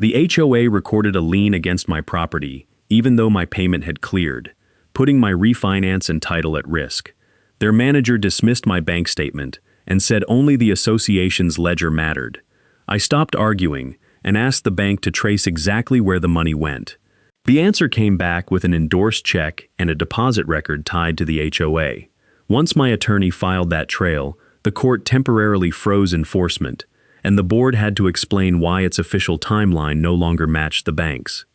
The HOA recorded a lien against my property, even though my payment had cleared, putting my refinance and title at risk. Their manager dismissed my bank statement and said only the association's ledger mattered. I stopped arguing and asked the bank to trace exactly where the money went. The answer came back with an endorsed check and a deposit record tied to the HOA. Once my attorney filed that trail, the court temporarily froze enforcement, and the board had to explain why its official timeline no longer matched the bank's.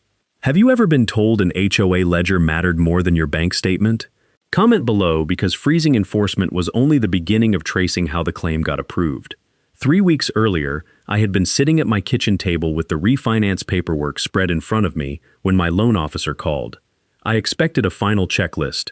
Have you ever been told an HOA ledger mattered more than your bank statement? Comment below, because freezing enforcement was only the beginning of tracing how the claim got approved. 3 weeks earlier, I had been sitting at my kitchen table with the refinance paperwork spread in front of me when my loan officer called. I expected a final checklist.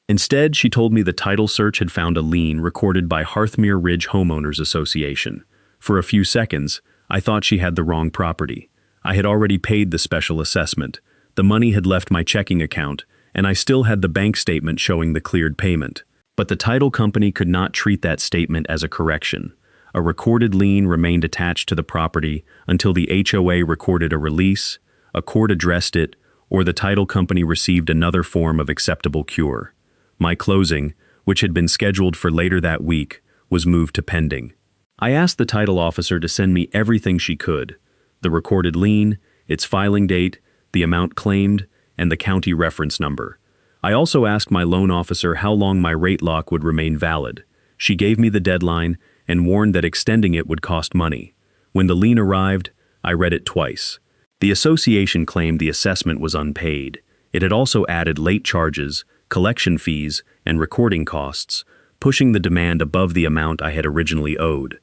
Instead, she told me the title search had found a lien recorded by Hearthmere Ridge Homeowners Association. For a few seconds, I thought she had the wrong property. I had already paid the special assessment. The money had left my checking account, and I still had the bank statement showing the cleared payment. But the title company could not treat that statement as a correction. A recorded lien remained attached to the property until the HOA recorded a release, a court addressed it, or the title company received another form of acceptable cure. My closing, which had been scheduled for later that week, was moved to pending. I asked the title officer to send me everything she could: the recorded lien, its filing date, the amount claimed, and the county reference number. I also asked my loan officer how long my rate lock would remain valid. She gave me the deadline and warned that extending it would cost money. When the lien arrived, I read it twice. The association claimed the assessment was unpaid. It had also added late charges, collection fees, and recording costs, pushing the demand above the amount I had originally owed.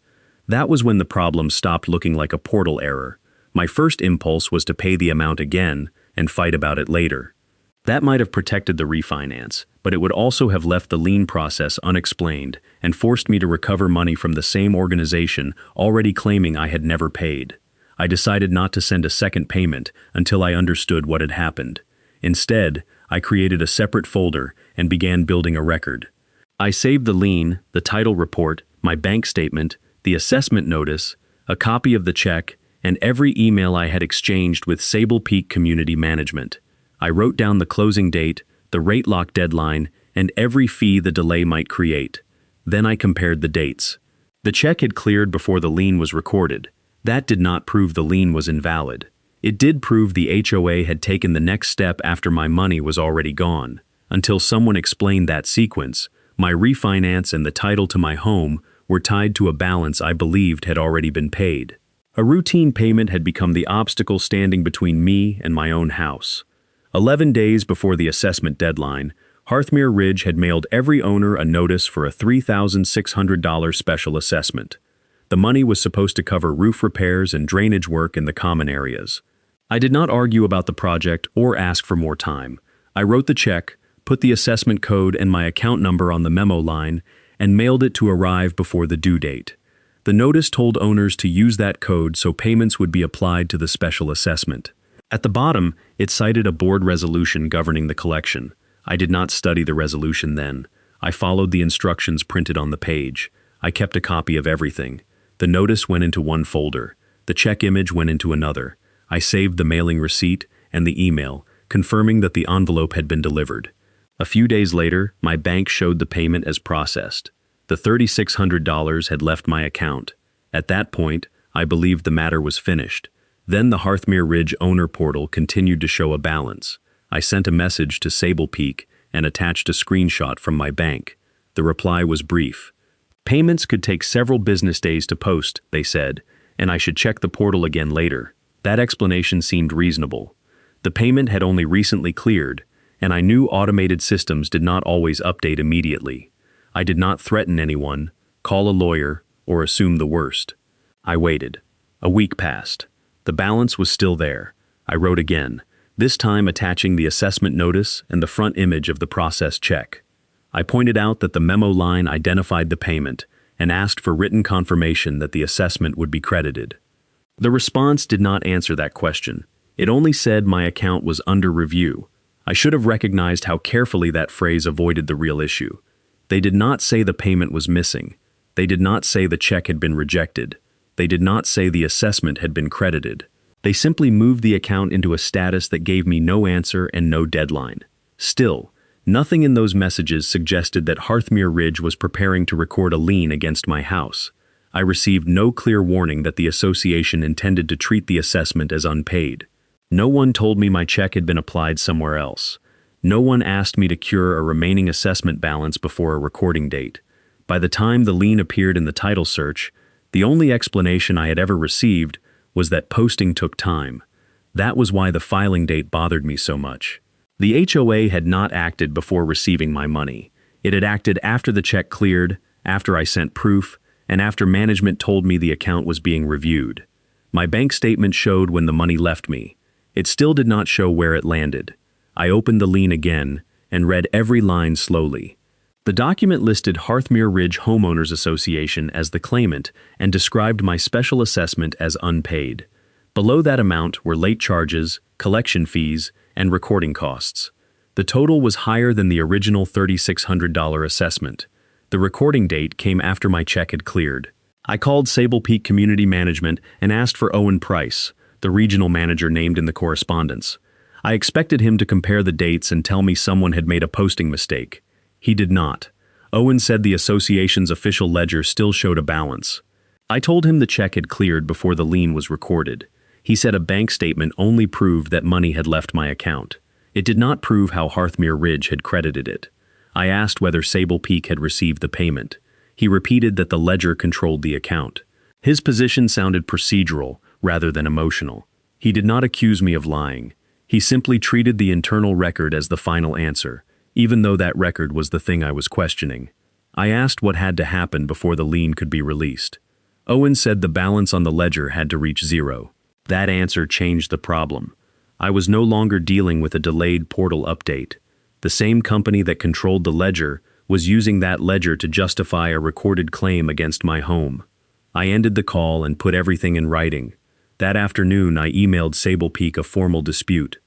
That was when the problem stopped looking like a portal error. My first impulse was to pay the amount again and fight about it later. That might have protected the refinance, but it would also have left the lien process unexplained and forced me to recover money from the same organization already claiming I had never paid. I decided not to send a second payment until I understood what had happened. Instead, I created a separate folder and began building a record. I saved the lien, the title report, my bank statement, the assessment notice, a copy of the check, and every email I had exchanged with Sable Peak Community Management. I wrote down the closing date, the rate lock deadline, and every fee the delay might create. Then I compared the dates. The check had cleared before the lien was recorded. That did not prove the lien was invalid. It did prove the HOA had taken the next step after my money was already gone. Until someone explained that sequence, my refinance and the title to my home were tied to a balance I believed had already been paid. A routine payment had become the obstacle standing between me and my own house. 11 days before the assessment deadline, Hearthmere Ridge had mailed every owner a notice for a $3,600 special assessment. The money was supposed to cover roof repairs and drainage work in the common areas. I did not argue about the project or ask for more time. I wrote the check, put the assessment code and my account number on the memo line, and mailed it to arrive before the due date. The notice told owners to use that code so payments would be applied to the special assessment. At the bottom, it cited a board resolution governing the collection. I did not study the resolution then. I followed the instructions printed on the page. I kept a copy of everything. The notice went into one folder. The check image went into another. I saved the mailing receipt and the email, confirming that the envelope had been delivered. A few days later, my bank showed the payment as processed. The $3,600 had left my account. At that point, I believed the matter was finished. Then the Hearthmere Ridge owner portal continued to show a balance. I sent a message to Sable Peak and attached a screenshot from my bank. The reply was brief. Payments could take several business days to post, they said, and I should check the portal again later. That explanation seemed reasonable. The payment had only recently cleared, and I knew automated systems did not always update immediately. I did not threaten anyone, call a lawyer, or assume the worst. I waited. A week passed. The balance was still there. I wrote again, this time attaching the assessment notice and the front image of the processed check. I pointed out that the memo line identified the payment and asked for written confirmation that the assessment would be credited. The response did not answer that question. It only said my account was under review. I should have recognized how carefully that phrase avoided the real issue. They did not say the payment was missing. They did not say the check had been rejected. They did not say the assessment had been credited. They simply moved the account into a status that gave me no answer and no deadline. Still, nothing in those messages suggested that Hearthmere Ridge was preparing to record a lien against my house. I received no clear warning that the association intended to treat the assessment as unpaid. No one told me my check had been applied somewhere else. No one asked me to cure a remaining assessment balance before a recording date. By the time the lien appeared in the title search, the only explanation I had ever received was that posting took time. That was why the filing date bothered me so much. The HOA had not acted before receiving my money. It had acted after the check cleared, after I sent proof, and after management told me the account was being reviewed. My bank statement showed when the money left me. It still did not show where it landed. I opened the lien again and read every line slowly. The document listed Hearthmere Ridge Homeowners Association as the claimant and described my special assessment as unpaid. Below that amount were late charges, collection fees, and recording costs. The total was higher than the original $3,600 assessment. The recording date came after my check had cleared. I called Sable Peak Community Management and asked for Owen Price, the regional manager named in the correspondence. I expected him to compare the dates and tell me someone had made a posting mistake. He did not. Owen said the association's official ledger still showed a balance. I told him the check had cleared before the lien was recorded. He said a bank statement only proved that money had left my account. It did not prove how Hearthmere Ridge had credited it. I asked whether Sable Peak had received the payment. He repeated that the ledger controlled the account. His position sounded procedural rather than emotional. He did not accuse me of lying. He simply treated the internal record as the final answer, even though that record was the thing I was questioning. I asked what had to happen before the lien could be released. Owen said the balance on the ledger had to reach zero. That answer changed the problem. I was no longer dealing with a delayed portal update. The same company that controlled the ledger was using that ledger to justify a recorded claim against my home. I ended the call and put everything in writing. That afternoon, I emailed Sable Peak a formal dispute.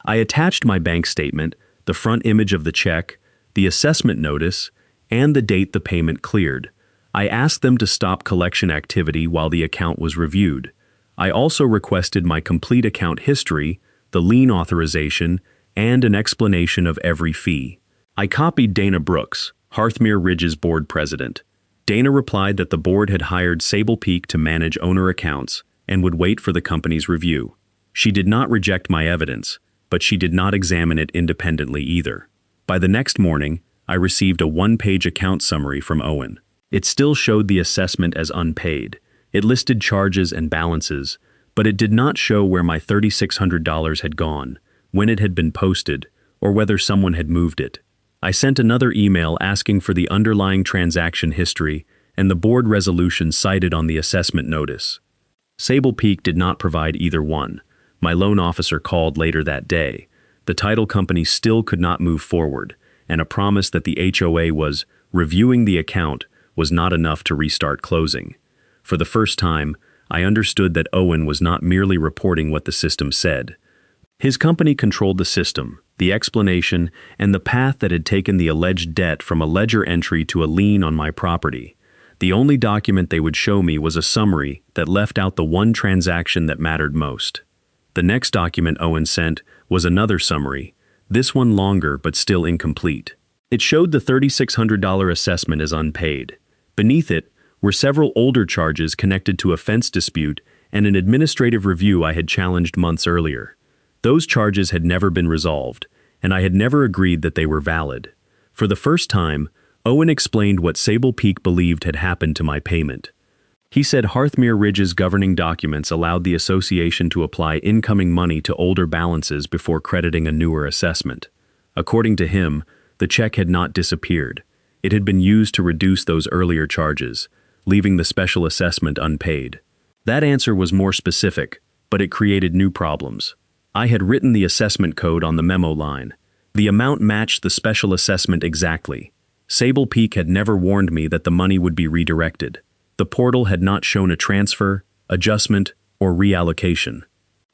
I attached my bank statement, the front image of the check, the assessment notice, and the date the payment cleared. I asked them to stop collection activity while the account was reviewed. I also requested my complete account history, the lien authorization, and an explanation of every fee. I copied Dana Brooks, Hearthmere Ridge's board president. Dana replied that the board had hired Sable Peak to manage owner accounts and would wait for the company's review. She did not reject my evidence, but she did not examine it independently either. By the next morning, I received a one-page account summary from Owen. It still showed the assessment as unpaid. It listed charges and balances, but it did not show where my $3,600 had gone, when it had been posted, or whether someone had moved it. I sent another email asking for the underlying transaction history and the board resolution cited on the assessment notice. Sable Peak did not provide either one. My loan officer called later that day. The title company still could not move forward, and a promise that the HOA was reviewing the account was not enough to restart closing. For the first time, I understood that Owen was not merely reporting what the system said. His company controlled the system, the explanation, and the path that had taken the alleged debt from a ledger entry to a lien on my property. The only document they would show me was a summary that left out the one transaction that mattered most. The next document Owen sent was another summary, this one longer but still incomplete. It showed the $3,600 assessment as unpaid. Beneath it were several older charges connected to a fence dispute and an administrative review I had challenged months earlier. Those charges had never been resolved, and I had never agreed that they were valid. For the first time, Owen explained what Sable Peak believed had happened to my payment. He said Hearthmere Ridge's governing documents allowed the association to apply incoming money to older balances before crediting a newer assessment. According to him, the check had not disappeared. It had been used to reduce those earlier charges, leaving the special assessment unpaid. That answer was more specific, but it created new problems. I had written the assessment code on the memo line. The amount matched the special assessment exactly. Sable Peak had never warned me that the money would be redirected. The portal had not shown a transfer, adjustment, or reallocation.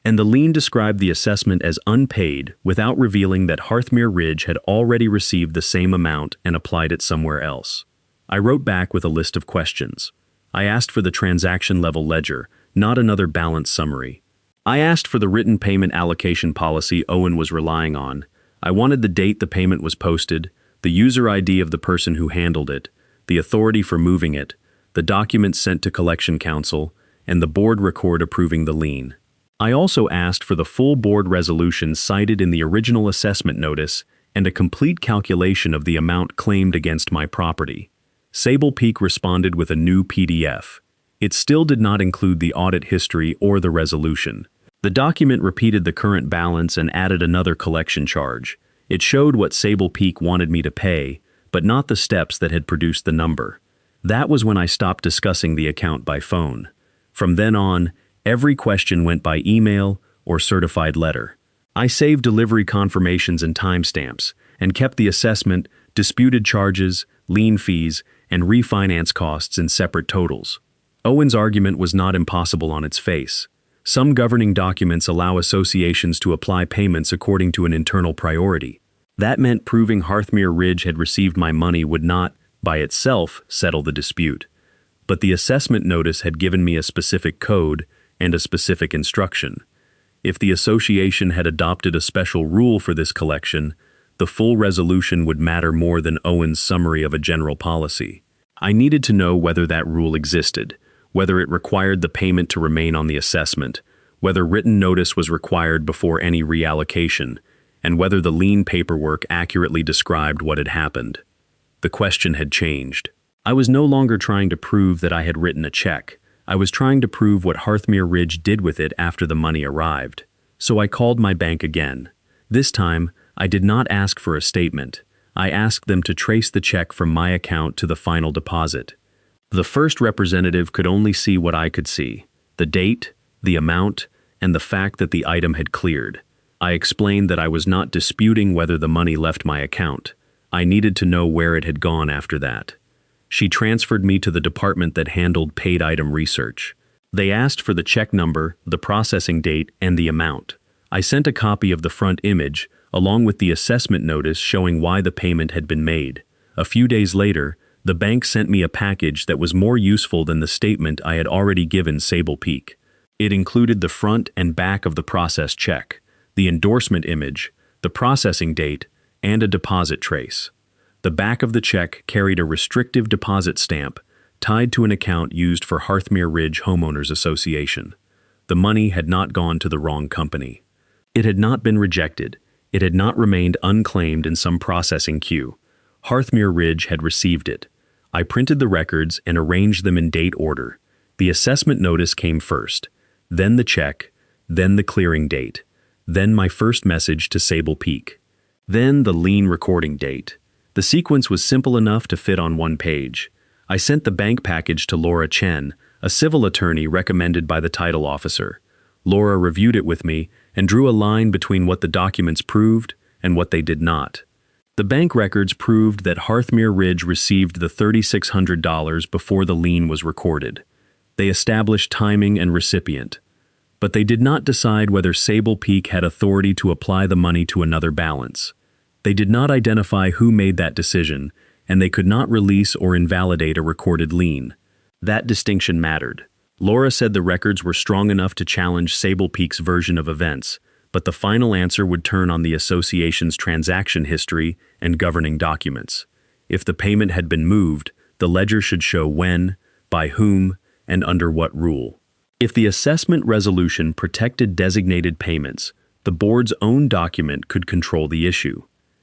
And the lien described the assessment as unpaid without revealing that Hearthmere Ridge had already received the same amount and applied it somewhere else. I wrote back with a list of questions. I asked for the transaction-level ledger, not another balance summary. I asked for the written payment allocation policy Owen was relying on. I wanted the date the payment was posted, the user ID of the person who handled it, the authority for moving it, the documents sent to collection counsel, and the board record approving the lien. I also asked for the full board resolution cited in the original assessment notice and a complete calculation of the amount claimed against my property. Sable Peak responded with a new PDF. It still did not include the audit history or the resolution. The document repeated the current balance and added another collection charge. It showed what Sable Peak wanted me to pay, but not the steps that had produced the number. That was when I stopped discussing the account by phone. From then on, every question went by email or certified letter. I saved delivery confirmations and timestamps, and kept the assessment, disputed charges, lien fees, and refinance costs in separate totals. Owen's argument was not impossible on its face. Some governing documents allow associations to apply payments according to an internal priority. That meant proving Hearthmere Ridge had received my money would not, by itself, settle the dispute. But the assessment notice had given me a specific code and a specific instruction. If the association had adopted a special rule for this collection, the full resolution would matter more than Owen's summary of a general policy. I needed to know whether that rule existed, whether it required the payment to remain on the assessment, whether written notice was required before any reallocation, and whether the lien paperwork accurately described what had happened. The question had changed. I was no longer trying to prove that I had written a check. I was trying to prove what Hearthmere Ridge did with it after the money arrived. So I called my bank again. This time, I did not ask for a statement. I asked them to trace the check from my account to the final deposit. The first representative could only see what I could see: the date, the amount, and the fact that the item had cleared. I explained that I was not disputing whether the money left my account. I needed to know where it had gone after that. She transferred me to the department that handled paid item research. They asked for the check number, the processing date, and the amount. I sent a copy of the front image, along with the assessment notice showing why the payment had been made. A few days later, the bank sent me a package that was more useful than the statement I had already given Sable Peak. It included the front and back of the process check, the endorsement image, the processing date, and a deposit trace. The back of the check carried a restrictive deposit stamp tied to an account used for Hearthmere Ridge Homeowners Association. The money had not gone to the wrong company. It had not been rejected. It had not remained unclaimed in some processing queue. Hearthmere Ridge had received it. I printed the records and arranged them in date order. The assessment notice came first, then the check, then the clearing date, then my first message to Sable Peak, then the lien recording date. The sequence was simple enough to fit on one page. I sent the bank package to Laura Chen, a civil attorney recommended by the title officer. Laura reviewed it with me and drew a line between what the documents proved and what they did not. The bank records proved that Hearthmere Ridge received the $3,600 before the lien was recorded. They established timing and recipient. But they did not decide whether Sable Peak had authority to apply the money to another balance. They did not identify who made that decision, and they could not release or invalidate a recorded lien. That distinction mattered. Laura said the records were strong enough to challenge Sable Peak's version of events, but the final answer would turn on the association's transaction history and governing documents. If the payment had been moved, the ledger should show when, by whom, and under what rule. If the assessment resolution protected designated payments, the board's own document could control the issue.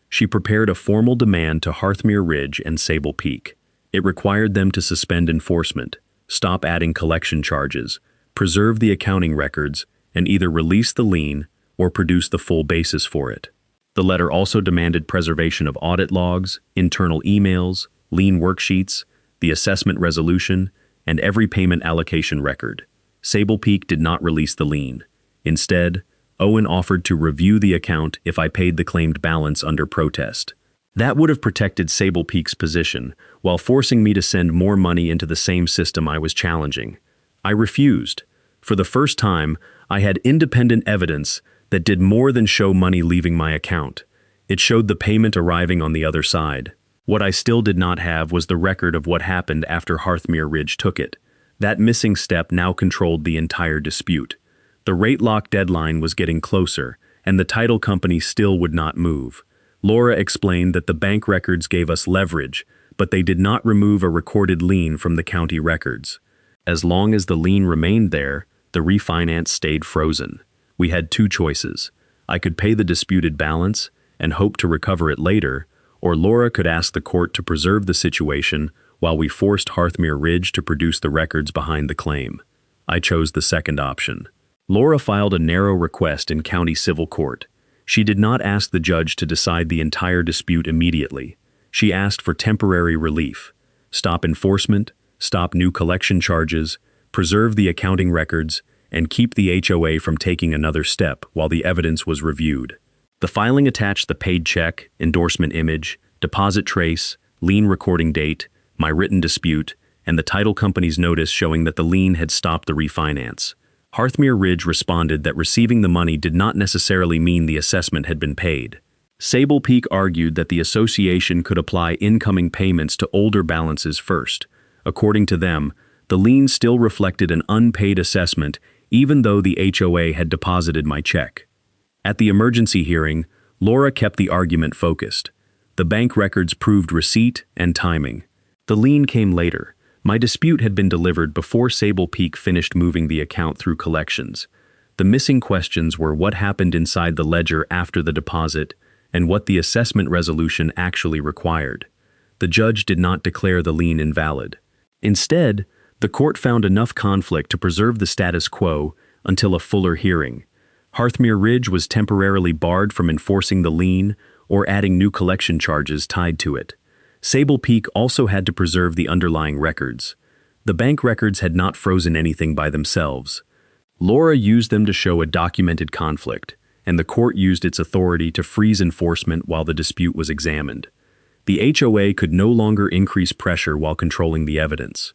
She prepared a formal demand to Hearthmere Ridge and Sable Peak. It required them to suspend enforcement, stop adding collection charges, preserve the accounting records, and either release the lien or produce the full basis for it. The letter also demanded preservation of audit logs, internal emails, lien worksheets, the assessment resolution, and every payment allocation record. Sable Peak did not release the lien. Instead, Owen offered to review the account if I paid the claimed balance under protest. That would have protected Sable Peak's position, while forcing me to send more money into the same system I was challenging. I refused. For the first time, I had independent evidence that did more than show money leaving my account. It showed the payment arriving on the other side. What I still did not have was the record of what happened after Hearthmere Ridge took it. That missing step now controlled the entire dispute. The rate lock deadline was getting closer, and the title company still would not move. Laura explained that the bank records gave us leverage, but they did not remove a recorded lien from the county records. As long as the lien remained there, the refinance stayed frozen. We had two choices. I could pay the disputed balance and hope to recover it later, or Laura could ask the court to preserve the situation while we forced Hearthmere Ridge to produce the records behind the claim. I chose the second option. Laura filed a narrow request in county civil court. She did not ask the judge to decide the entire dispute immediately. She asked for temporary relief. Stop enforcement, stop new collection charges, preserve the accounting records, and keep the HOA from taking another step while the evidence was reviewed. The filing attached the paid check, endorsement image, deposit trace, lien recording date, my written dispute, and the title company's notice showing that the lien had stopped the refinance. Hearthmere Ridge responded that receiving the money did not necessarily mean the assessment had been paid. Sable Peak argued that the association could apply incoming payments to older balances first. According to them, the lien still reflected an unpaid assessment even though the HOA had deposited my check. At the emergency hearing, Laura kept the argument focused. The bank records proved receipt and timing. The lien came later. My dispute had been delivered before Sable Peak finished moving the account through collections. The missing questions were what happened inside the ledger after the deposit and what the assessment resolution actually required. The judge did not declare the lien invalid. Instead, the court found enough conflict to preserve the status quo until a fuller hearing. Hearthmere Ridge was temporarily barred from enforcing the lien or adding new collection charges tied to it. Sable Peak also had to preserve the underlying records. The bank records had not frozen anything by themselves. Laura used them to show a documented conflict, and the court used its authority to freeze enforcement while the dispute was examined. The HOA could no longer increase pressure while controlling the evidence.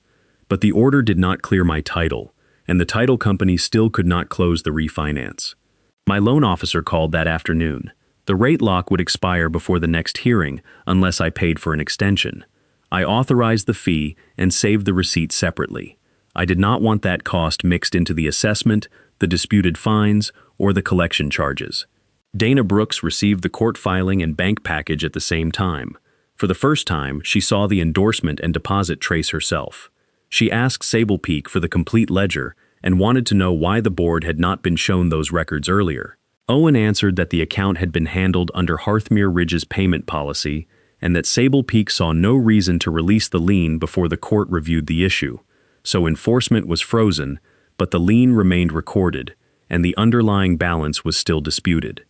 But the order did not clear my title, and the title company still could not close the refinance. My loan officer called that afternoon. The rate lock would expire before the next hearing unless I paid for an extension. I authorized the fee and saved the receipt separately. I did not want that cost mixed into the assessment, the disputed fines, or the collection charges. Dana Brooks received the court filing and bank package at the same time. For the first time, she saw the endorsement and deposit trace herself. She asked Sable Peak for the complete ledger and wanted to know why the board had not been shown those records earlier. Owen answered that the account had been handled under Hearthmere Ridge's payment policy and that Sable Peak saw no reason to release the lien before the court reviewed the issue. So enforcement was frozen, but the lien remained recorded, and the underlying balance was still disputed.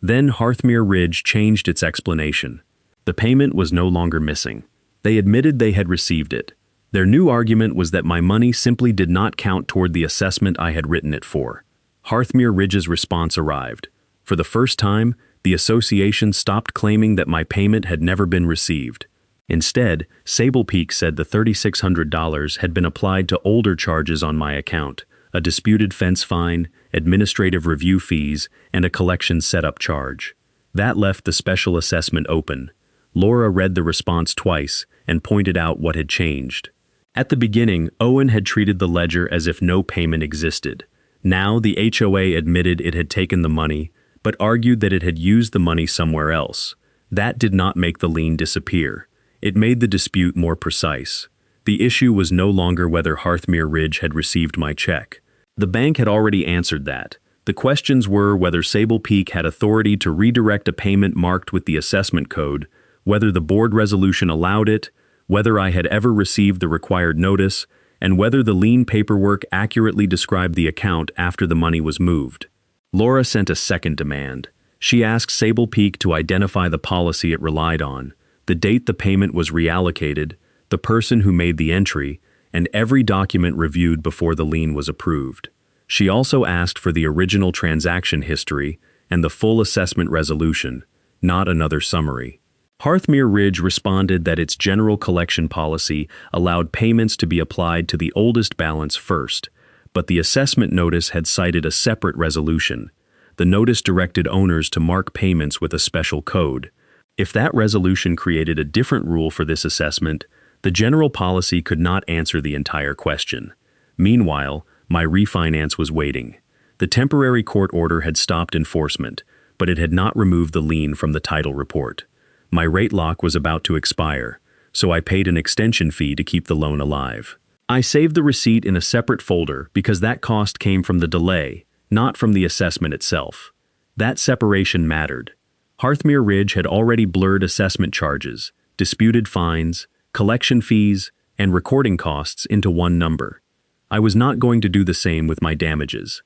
Then Hearthmere Ridge changed its explanation. The payment was no longer missing. They admitted they had received it. Their new argument was that my money simply did not count toward the assessment I had written it for. Hearthmere Ridge's response arrived. For the first time, the association stopped claiming that my payment had never been received. Instead, Sable Peak said the $3,600 had been applied to older charges on my account, a disputed fence fine, administrative review fees, and a collection setup charge. That left the special assessment open. Laura read the response twice and pointed out what had changed. At the beginning, Owen had treated the ledger as if no payment existed. Now the HOA admitted it had taken the money, but argued that it had used the money somewhere else. That did not make the lien disappear. It made the dispute more precise. The issue was no longer whether Hearthmere Ridge had received my check. The bank had already answered that. The questions were whether Sable Peak had authority to redirect a payment marked with the assessment code, whether the board resolution allowed it, whether I had ever received the required notice, and whether the lien paperwork accurately described the account after the money was moved. Laura sent a second demand. She asked Sable Peak to identify the policy it relied on, the date the payment was reallocated, the person who made the entry, and every document reviewed before the lien was approved. She also asked for the original transaction history and the full assessment resolution, not another summary. Hearthmere Ridge responded that its general collection policy allowed payments to be applied to the oldest balance first, but the assessment notice had cited a separate resolution. The notice directed owners to mark payments with a special code. If that resolution created a different rule for this assessment, the general policy could not answer the entire question. Meanwhile, my refinance was waiting. The temporary court order had stopped enforcement, but it had not removed the lien from the title report. My rate lock was about to expire, so I paid an extension fee to keep the loan alive. I saved the receipt in a separate folder because that cost came from the delay, not from the assessment itself. That separation mattered. Hearthmere Ridge had already blurred assessment charges, disputed fines, collection fees, and recording costs into one number. I was not going to do the same with my damages.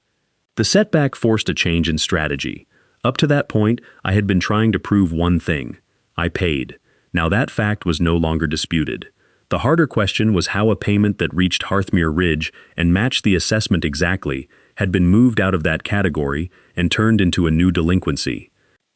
The setback forced a change in strategy. Up to that point, I had been trying to prove one thing. I paid. Now that fact was no longer disputed. The harder question was how a payment that reached Hearthmere Ridge and matched the assessment exactly had been moved out of that category and turned into a new delinquency.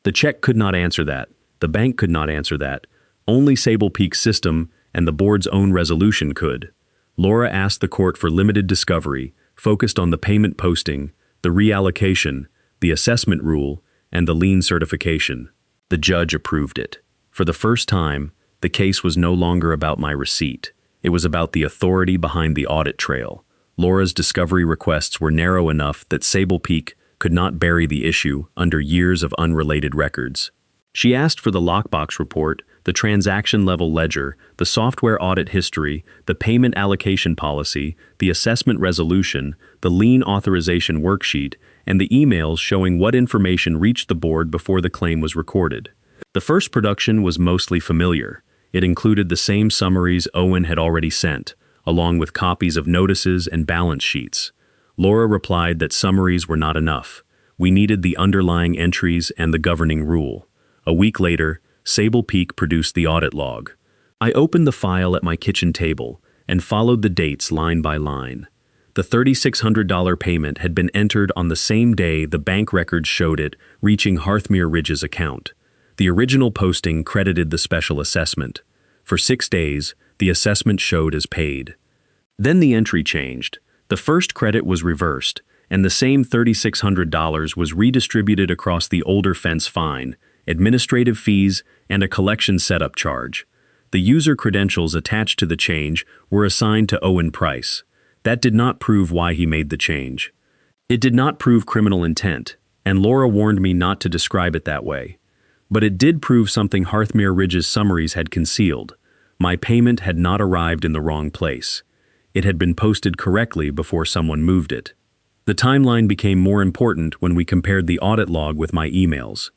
The check could not answer that. The bank could not answer that. Only Sable Peak's system and the board's own resolution could. Laura asked the court for limited discovery, focused on the payment posting, the reallocation, the assessment rule, and the lien certification. The judge approved it. For the first time, the case was no longer about my receipt. It was about the authority behind the audit trail. Laura's discovery requests were narrow enough that Sable Peak could not bury the issue under years of unrelated records. She asked for the lockbox report, the transaction-level ledger, the software audit history, the payment allocation policy, the assessment resolution, the lien authorization worksheet, and the emails showing what information reached the board before the claim was recorded. The first production was mostly familiar. It included the same summaries Owen had already sent, along with copies of notices and balance sheets. Laura replied that summaries were not enough. We needed the underlying entries and the governing rule. A week later, Sable Peak produced the audit log. I opened the file at my kitchen table and followed the dates line by line. The $3,600 payment had been entered on the same day the bank records showed it reaching Hearthmere Ridge's account. The original posting credited the special assessment. For 6 days, the assessment showed as paid. Then the entry changed. The first credit was reversed, and the same $3,600 was redistributed across the older fence fine, administrative fees, and a collection setup charge. The user credentials attached to the change were assigned to Owen Price. That did not prove why he made the change. It did not prove criminal intent, and Laura warned me not to describe it that way. But it did prove something Hearthmere Ridge's summaries had concealed. My payment had not arrived in the wrong place. It had been posted correctly before someone moved it. The timeline became more important when we compared the audit log with my emails.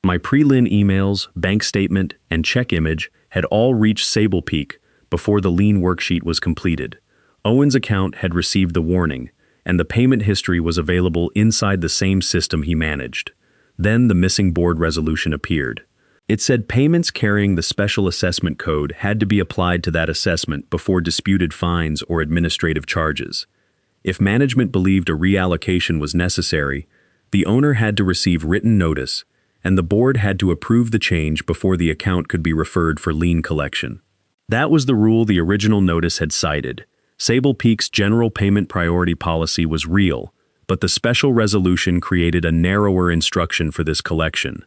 My pre-lien emails, bank statement, and check image had all reached Sable Peak before the lien worksheet was completed. Owen's account had received the warning, and the payment history was available inside the same system he managed. Then the missing board resolution appeared. It said payments carrying the special assessment code had to be applied to that assessment before disputed fines or administrative charges. If management believed a reallocation was necessary, the owner had to receive written notice, and the board had to approve the change before the account could be referred for lien collection. That was the rule the original notice had cited. Sable Peak's general payment priority policy was real, but the special resolution created a narrower instruction for this collection.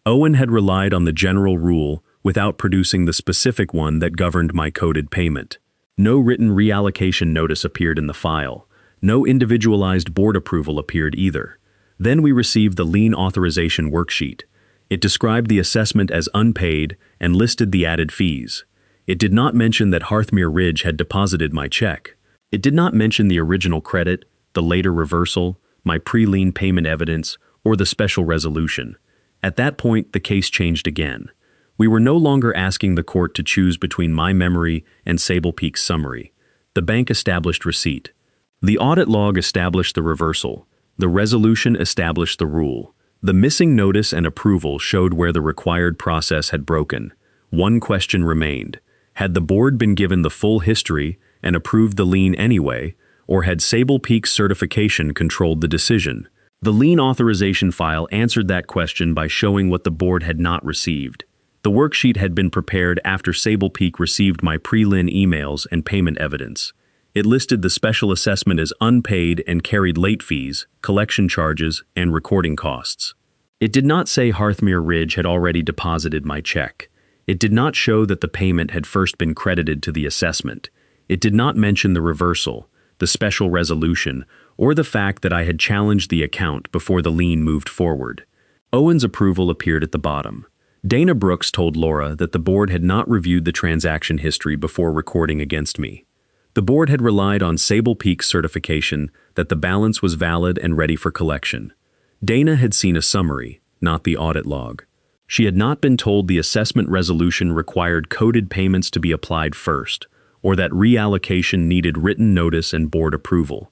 Owen had relied on the general rule without producing the specific one that governed my coded payment. No written reallocation notice appeared in the file. No individualized board approval appeared either. Then we received the lien authorization worksheet. It described the assessment as unpaid and listed the added fees. It did not mention that Hearthmere Ridge had deposited my check. It did not mention the original credit, the later reversal, my pre-lien payment evidence, or the special resolution. At that point, the case changed again. We were no longer asking the court to choose between my memory and Sable Peak's summary. The bank established receipt. The audit log established the reversal. The resolution established the rule. The missing notice and approval showed where the required process had broken. One question remained. Had the board been given the full history and approved the lien anyway, or had Sable Peak's certification controlled the decision? The lien authorization file answered that question by showing what the board had not received. The worksheet had been prepared after Sable Peak received my pre-lien emails and payment evidence. It listed the special assessment as unpaid and carried late fees, collection charges, and recording costs. It did not say Hearthmere Ridge had already deposited my check. It did not show that the payment had first been credited to the assessment. It did not mention the reversal. the special resolution, or the fact that I had challenged the account before the lien moved forward. Owen's approval appeared at the bottom. Dana Brooks told Laura that the board had not reviewed the transaction history before recording against me. The board had relied on Sable Peak's certification that the balance was valid and ready for collection. Dana had seen a summary, not the audit log. She had not been told the assessment resolution required coded payments to be applied first, or that reallocation needed written notice and board approval.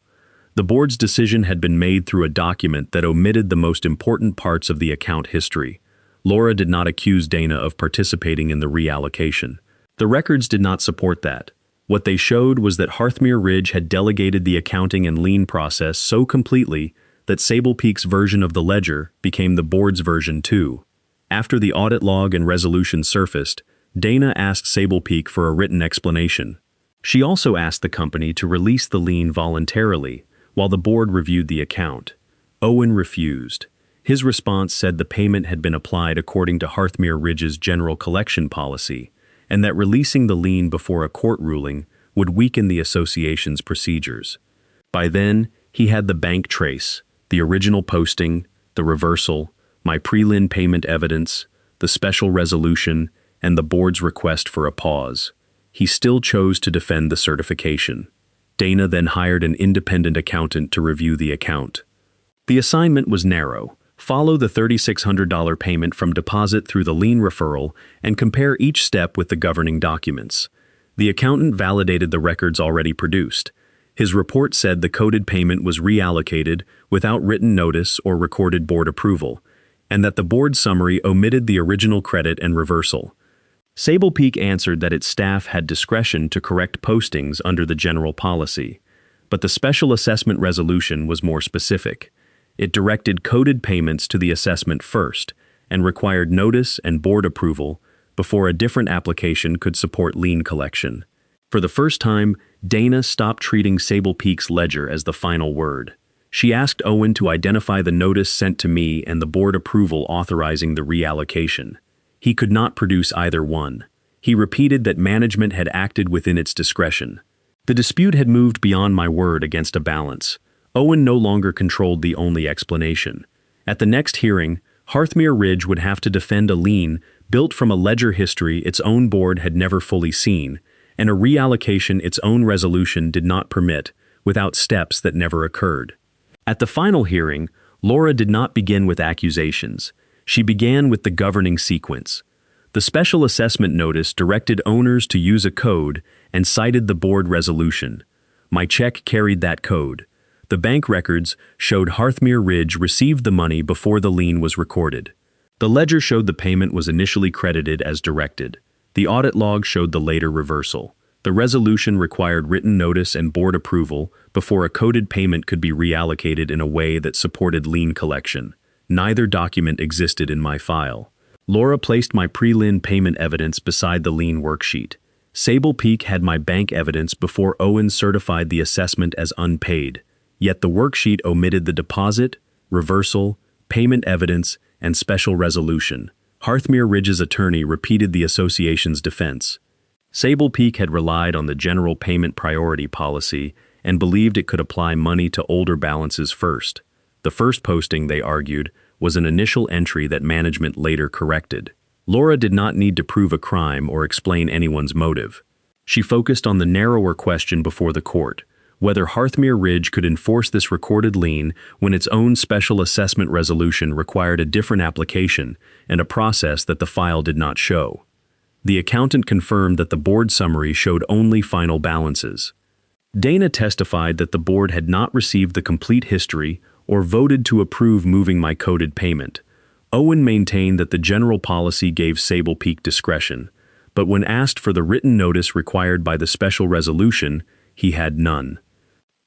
The board's decision had been made through a document that omitted the most important parts of the account history. Laura did not accuse Dana of participating in the reallocation. The records did not support that. What they showed was that Hearthmere Ridge had delegated the accounting and lien process so completely that Sable Peak's version of the ledger became the board's version too. After the audit log and resolution surfaced, Dana asked Sable Peak for a written explanation. She also asked the company to release the lien voluntarily while the board reviewed the account. Owen refused. His response said the payment had been applied according to Hearthmere Ridge's general collection policy, and that releasing the lien before a court ruling would weaken the association's procedures. By then, he had the bank trace, the original posting, the reversal, my pre-lien payment evidence, the special resolution, and the board's request for a pause. He still chose to defend the certification. Dana then hired an independent accountant to review the account. The assignment was narrow. Follow the $3,600 payment from deposit through the lien referral and compare each step with the governing documents. The accountant validated the records already produced. His report said the coded payment was reallocated without written notice or recorded board approval, and that the board summary omitted the original credit and reversal. Sable Peak answered that its staff had discretion to correct postings under the general policy, but the special assessment resolution was more specific. It directed coded payments to the assessment first and required notice and board approval before a different application could support lien collection. For the first time, Dana stopped treating Sable Peak's ledger as the final word. She asked Owen to identify the notice sent to me and the board approval authorizing the reallocation. He could not produce either one. He repeated that management had acted within its discretion. The dispute had moved beyond my word against a balance. Owen no longer controlled the only explanation. At the next hearing, Hearthmere Ridge would have to defend a lien built from a ledger history its own board had never fully seen, and a reallocation its own resolution did not permit, without steps that never occurred. At the final hearing, Laura did not begin with accusations. She began with the governing sequence. The special assessment notice directed owners to use a code and cited the board resolution. My check carried that code. The bank records showed Hearthmere Ridge received the money before the lien was recorded. The ledger showed the payment was initially credited as directed. The audit log showed the later reversal. The resolution required written notice and board approval before a coded payment could be reallocated in a way that supported lien collection. Neither document existed in my file. Laura placed my pre-lien payment evidence beside the lien worksheet. Sable Peak had my bank evidence before Owen certified the assessment as unpaid. Yet the worksheet omitted the deposit, reversal, payment evidence, and special resolution. Hearthmere Ridge's attorney repeated the association's defense. Sable Peak had relied on the general payment priority policy and believed it could apply money to older balances first. The first posting, they argued, was an initial entry that management later corrected. Laura did not need to prove a crime or explain anyone's motive. She focused on the narrower question before the court: whether Hearthmere Ridge could enforce this recorded lien when its own special assessment resolution required a different application and a process that the file did not show. The accountant confirmed that the board summary showed only final balances. Dana testified that the board had not received the complete history or voted to approve moving my coded payment. Owen maintained that the general policy gave Sable Peak discretion, but when asked for the written notice required by the special resolution, he had none.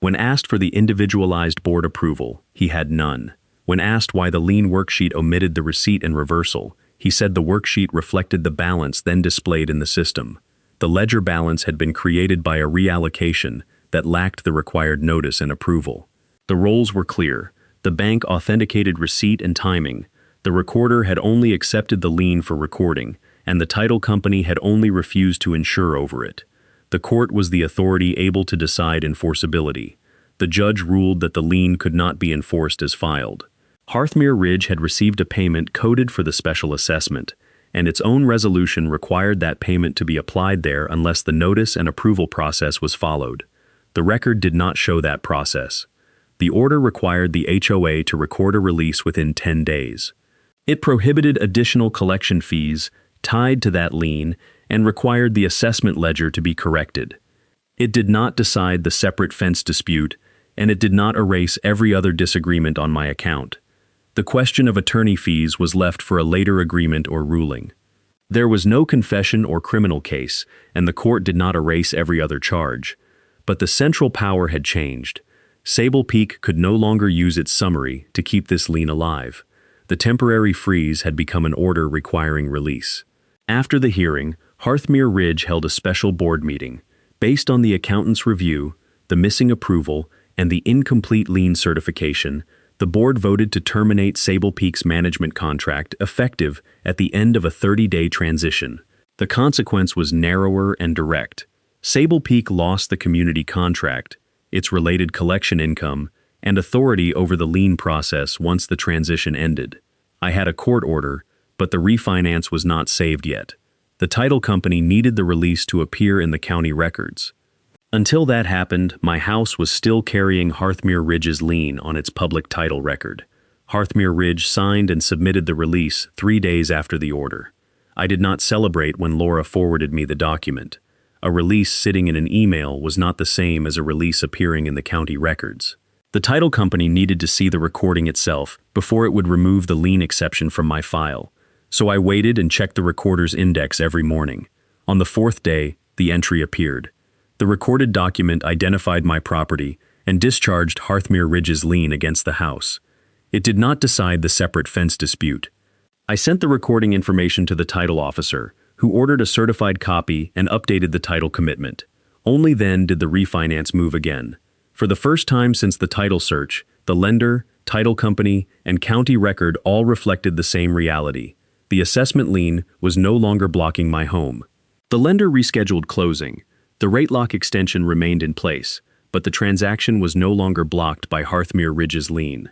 When asked for the individualized board approval, he had none. When asked why the lien worksheet omitted the receipt and reversal, he said the worksheet reflected the balance then displayed in the system. The ledger balance had been created by a reallocation that lacked the required notice and approval. The roles were clear. The bank authenticated receipt and timing. The recorder had only accepted the lien for recording, and the title company had only refused to insure over it. The court was the authority able to decide enforceability. The judge ruled that the lien could not be enforced as filed. Hearthmere Ridge had received a payment coded for the special assessment, and its own resolution required that payment to be applied there unless the notice and approval process was followed. The record did not show that process. The order required the HOA to record a release within 10 days. It prohibited additional collection fees tied to that lien and required the assessment ledger to be corrected. It did not decide the separate fence dispute, and it did not erase every other disagreement on my account. The question of attorney fees was left for a later agreement or ruling. There was no confession or criminal case, and the court did not erase every other charge. But the central power had changed. Sable Peak could no longer use its summary to keep this lien alive. The temporary freeze had become an order requiring release. After the hearing, Hearthmere Ridge held a special board meeting. Based on the accountant's review, the missing approval, and the incomplete lien certification, the board voted to terminate Sable Peak's management contract effective at the end of a 30-day transition. The consequence was narrower and direct. Sable Peak lost the community contract, its related collection income, and authority over the lien process once the transition ended. I had a court order, but the refinance was not saved yet. The title company needed the release to appear in the county records. Until that happened, my house was still carrying Hearthmere Ridge's lien on its public title record. Hearthmere Ridge signed and submitted the release 3 days after the order. I did not celebrate when Laura forwarded me the document. A release sitting in an email was not the same as a release appearing in the county records. The title company needed to see the recording itself before it would remove the lien exception from my file. So I waited and checked the recorder's index every morning. On the 4th day, the entry appeared. The recorded document identified my property and discharged Hearthmere Ridge's lien against the house. It did not decide the separate fence dispute. I sent the recording information to the title officer, who ordered a certified copy and updated the title commitment. Only then did the refinance move again. For the first time since the title search, the lender, title company, and county record all reflected the same reality. The assessment lien was no longer blocking my home. The lender rescheduled closing. The rate lock extension remained in place, but the transaction was no longer blocked by Hearthmere Ridge's lien.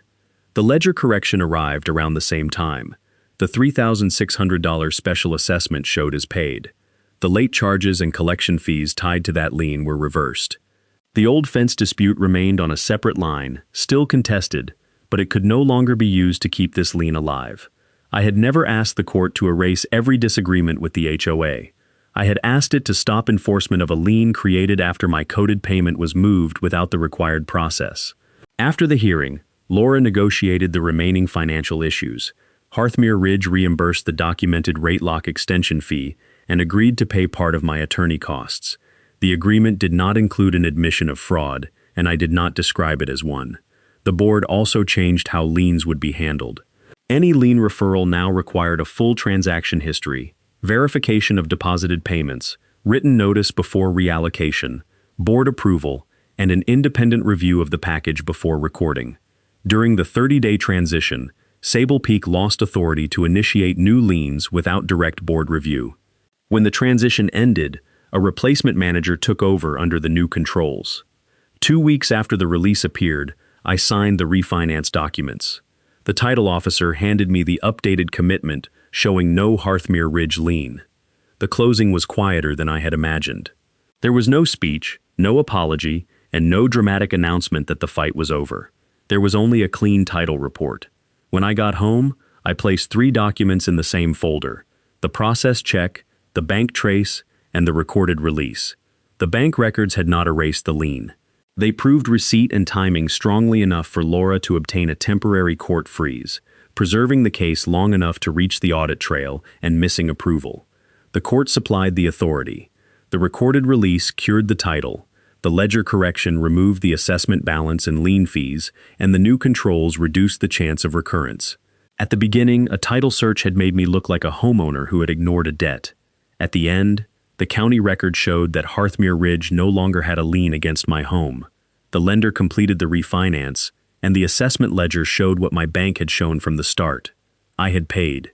The ledger correction arrived around the same time. The $3,600 special assessment showed as paid. The late charges and collection fees tied to that lien were reversed. The old fence dispute remained on a separate line, still contested, but it could no longer be used to keep this lien alive. I had never asked the court to erase every disagreement with the HOA. I had asked it to stop enforcement of a lien created after my coded payment was moved without the required process. After the hearing, Laura negotiated the remaining financial issues. Hearthmere Ridge reimbursed the documented rate lock extension fee and agreed to pay part of my attorney costs. The agreement did not include an admission of fraud, and I did not describe it as one. The board also changed how liens would be handled. Any lien referral now required a full transaction history, verification of deposited payments, written notice before reallocation, board approval, and an independent review of the package before recording. During the 30-day transition, Sable Peak lost authority to initiate new liens without direct board review. When the transition ended, a replacement manager took over under the new controls. 2 weeks after the release appeared, I signed the refinance documents. The title officer handed me the updated commitment showing no Hearthmere Ridge lien. The closing was quieter than I had imagined. There was no speech, no apology, and no dramatic announcement that the fight was over. There was only a clean title report. When I got home, I placed 3 documents in the same folder: the process check, the bank trace, and the recorded release. The bank records had not erased the lien. They proved receipt and timing strongly enough for Laura to obtain a temporary court freeze, preserving the case long enough to reach the audit trail and missing approval. The court supplied the authority. The recorded release cured the title. The ledger correction removed the assessment balance and lien fees, and the new controls reduced the chance of recurrence. At the beginning, a title search had made me look like a homeowner who had ignored a debt. At the end, the county record showed that Hearthmere Ridge no longer had a lien against my home. The lender completed the refinance, and the assessment ledger showed what my bank had shown from the start. I had paid.